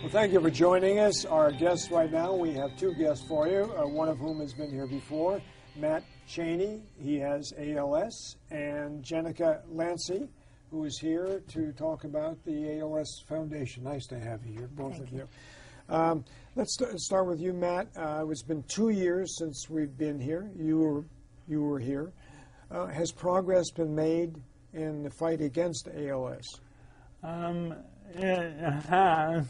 Well, thank you for joining us. Our guests right now, we have two guests for you, one of whom has been here before, Matt Chaney. He has ALS, and Jenica Lancy, who is here to talk about the ALS Foundation. Nice to have you here, both of you. Let's start with you, Matt. It's been 2 years since we've been here. You were here. Has progress been made in the fight against ALS? It has,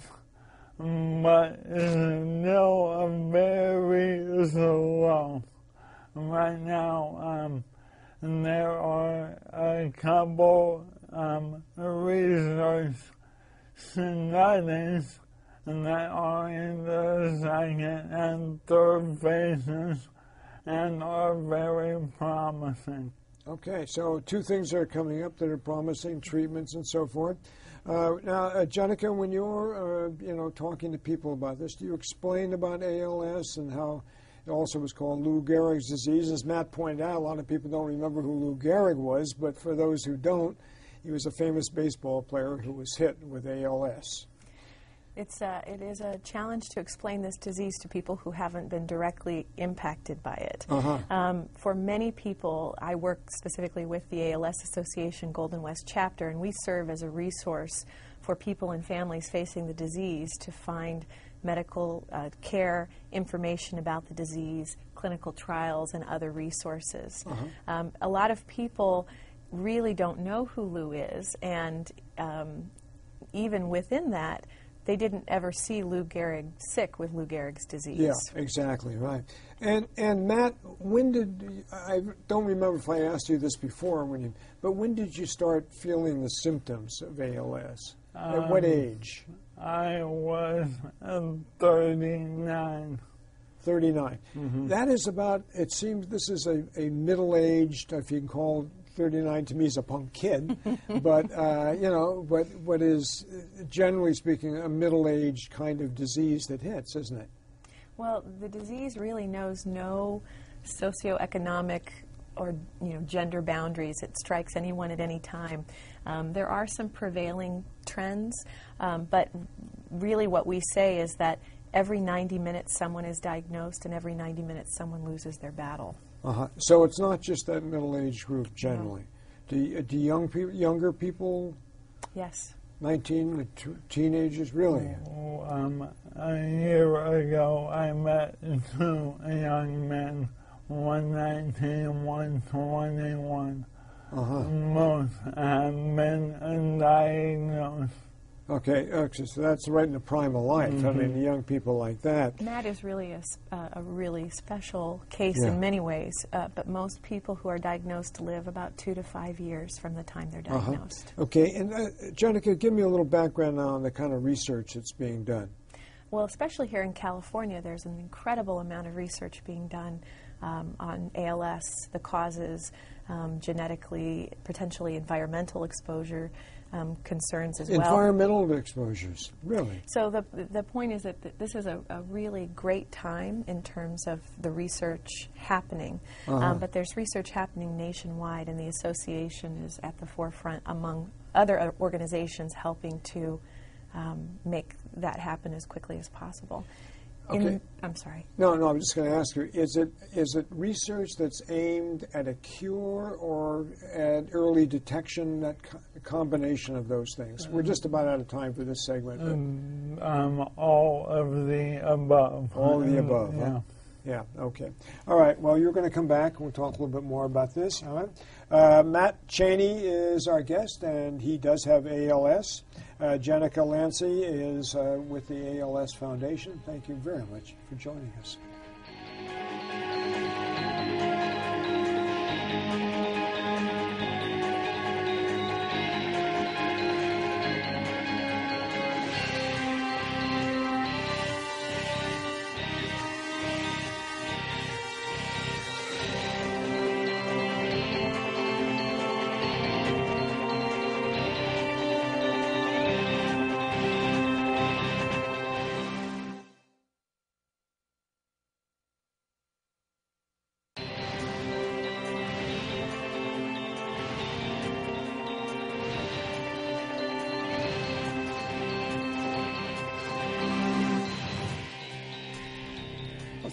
but it's still a very slow. Right now, there are a couple research studies that are in the second and third phases and are very promising. Okay, so two things are coming up that are promising, treatments and so forth. Now, Jenica, when you're talking to people about this, do you explain about ALS and how it also was called Lou Gehrig's disease? As Matt pointed out, a lot of people don't remember who Lou Gehrig was, but for those who don't, he was a famous baseball player who was hit with ALS. It is a challenge to explain this disease to people who haven't been directly impacted by it. For many people, I work specifically with the ALS Association Golden West chapter, and we serve as a resource for people and families facing the disease to find medical care, information about the disease, clinical trials, and other resources. A lot of people really don't know who Lou is, and even within that, they didn't ever see Lou Gehrig sick with Lou Gehrig's disease. Yeah, exactly, right. And Matt, when did, I don't remember if I asked you this before, but when did you start feeling the symptoms of ALS? At what age? I was 39. 39. That is about, it seems this is a middle-aged, if you can call 39 to me is a punk kid, but but what is generally speaking a middle-aged kind of disease that hits, isn't it? Well, the disease really knows no socioeconomic or gender boundaries. It strikes anyone at any time. There are some prevailing trends, but really what we say is that every 90 minutes someone is diagnosed, and every 90 minutes someone loses their battle. So it's not just that middle-aged group generally. No. Do younger people? Yes. 19, teenagers, really? A year ago, I met two young men, one 19, one 21. Most have been diagnosed. Okay, so that's right in the prime of life. I mean, the young people like that. Matt is really a really special case in many ways, but most people who are diagnosed live about 2 to 5 years from the time they're diagnosed. Okay, and Jenica, give me a little background on the kind of research that's being done. Well, especially here in California, there's an incredible amount of research being done on ALS, the causes, genetically, potentially environmental exposure, concerns as well. Environmental exposures, really? So the point is that this is a really great time in terms of the research happening, but there's research happening nationwide, and the association is at the forefront among other organizations helping to make that happen as quickly as possible. Okay. I'm sorry. No, I'm just going to ask you, is it research that's aimed at a cure or at early detection, that combination of those things? We're just about out of time for this segment. All of the above. All of the above, huh? Yeah, okay. All right, well, you're going to come back and we'll talk a little bit more about this. All right. Matt Chaney is our guest, and he does have ALS. Jenica Lancy is with the ALS Foundation. Thank you very much for joining us.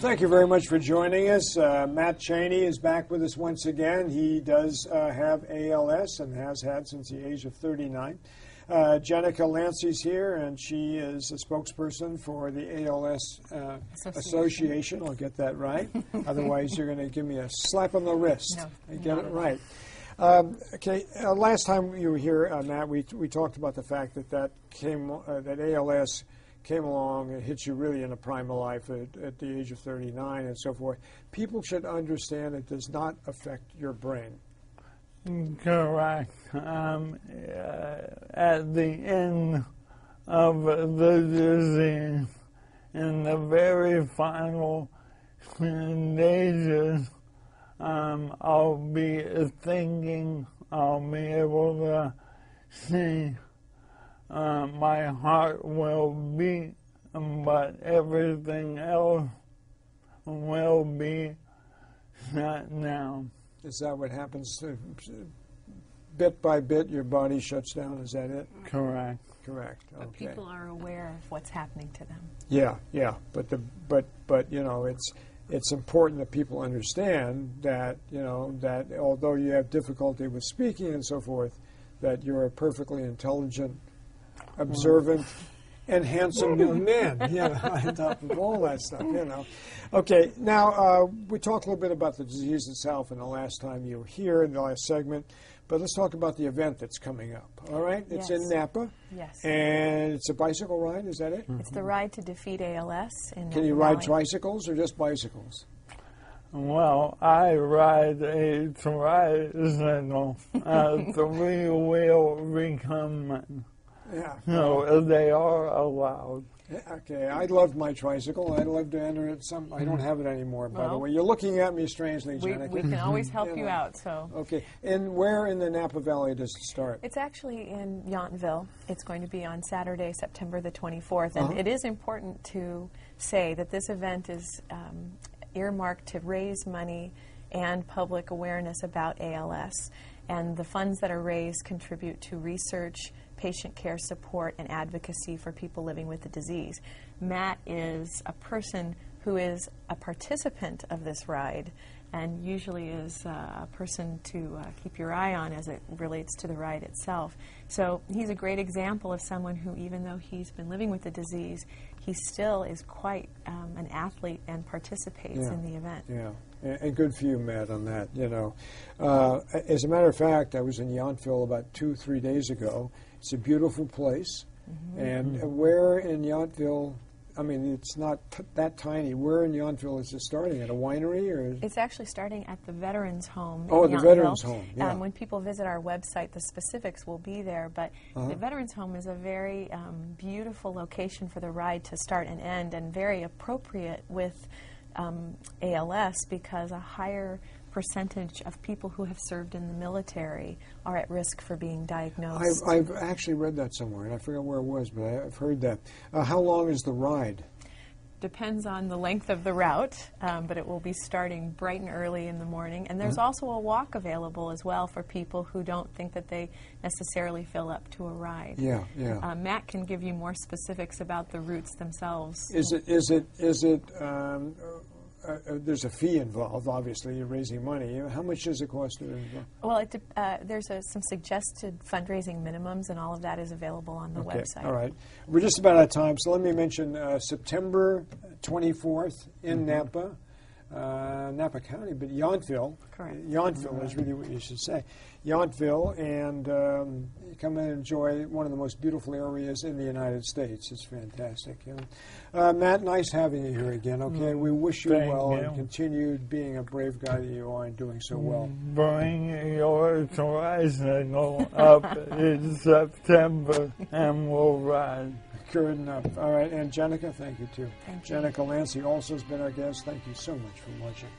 Thank you very much for joining us. Matt Chaney is back with us once again. He does have ALS and has had since the age of 39. Jenica Lancy's here, and she is a spokesperson for the ALS Association. I'll get that right. Otherwise, you're going to give me a slap on the wrist. No, get it right. Okay. Last time you were here, Matt, we talked about the fact that ALS came along and hit you really in the prime of life at the age of 39 and so forth. People should understand it does not affect your brain. Correct. At the end of the disease, in the very final stages, I'll be thinking, I'll be able to see. My heart will beat, but everything else will be shut down. Is that what happens? Bit by bit, your body shuts down. Is that it? Correct. Correct. Okay. But people are aware of what's happening to them. Yeah, yeah. But you know, it's important that people understand that, you know, that although you have difficulty with speaking and so forth, that you're a perfectly intelligent, observant, and handsome young man, you know, on top of all that stuff, you know. Okay, now we talked a little bit about the disease itself in the last time you were here in the last segment, but let's talk about the event that's coming up, all right? It's in Napa. Yes. And it's a bicycle ride, is that it? It's the Ride to Defeat ALS in Can you ride tricycles or just bicycles? Well, I ride a tricycle, three-wheel recumbent. Yeah. No, they are allowed. Okay, I loved my tricycle. I'd love to enter it. I don't have it anymore, by the way. You're looking at me strangely, Jenica. We can always help you out. So. Okay, and where in the Napa Valley does it start? It's actually in Yountville. It's going to be on Saturday, September the 24th. And it is important to say that this event is earmarked to raise money and public awareness about ALS. And the funds that are raised contribute to research, patient care support, and advocacy for people living with the disease. Matt is a person who is a participant of this ride and usually is a person to keep your eye on as it relates to the ride itself. So he's a great example of someone who, even though he's been living with the disease, he still is quite an athlete and participates in the event. Yeah. And good for you, Matt, on that, you know. As a matter of fact, I was in Yountville about 2-3 days ago. It's a beautiful place. And where in Yountville, I mean, it's not that tiny. Where in Yountville is it starting? At a winery? Or? It's actually starting at the Veterans Home. Oh, the Veterans Home, When people visit our website, the specifics will be there. But the Veterans Home is a very beautiful location for the ride to start and end, and very appropriate with ALS, because a higher percentage of people who have served in the military are at risk for being diagnosed. I've actually read that somewhere, and I forget where it was, but I've heard that. How long is the ride? Depends on the length of the route, but it will be starting bright and early in the morning. And there's also a walk available as well for people who don't think that they necessarily fill up to a ride. Yeah, yeah. Matt can give you more specifics about the routes themselves. There's a fee involved, obviously. You're raising money. How much does it cost to involve? Well, there's some suggested fundraising minimums, and all of that is available on the website. All right. We're just about out of time, so let me mention September 24th in Napa. Napa County, but Yountville. Correct. Yountville is really what you should say. Yountville, and come and enjoy one of the most beautiful areas in the United States. It's fantastic. You know? Matt, nice having you here again. Okay, we wish you well and continue being a brave guy that you are and doing so well. Bring your tricycle up in September, and we'll ride. Good enough. All right, and Jenica, thank you too. Thank you. Jenica Lancy also has been our guest. Thank you so much for watching.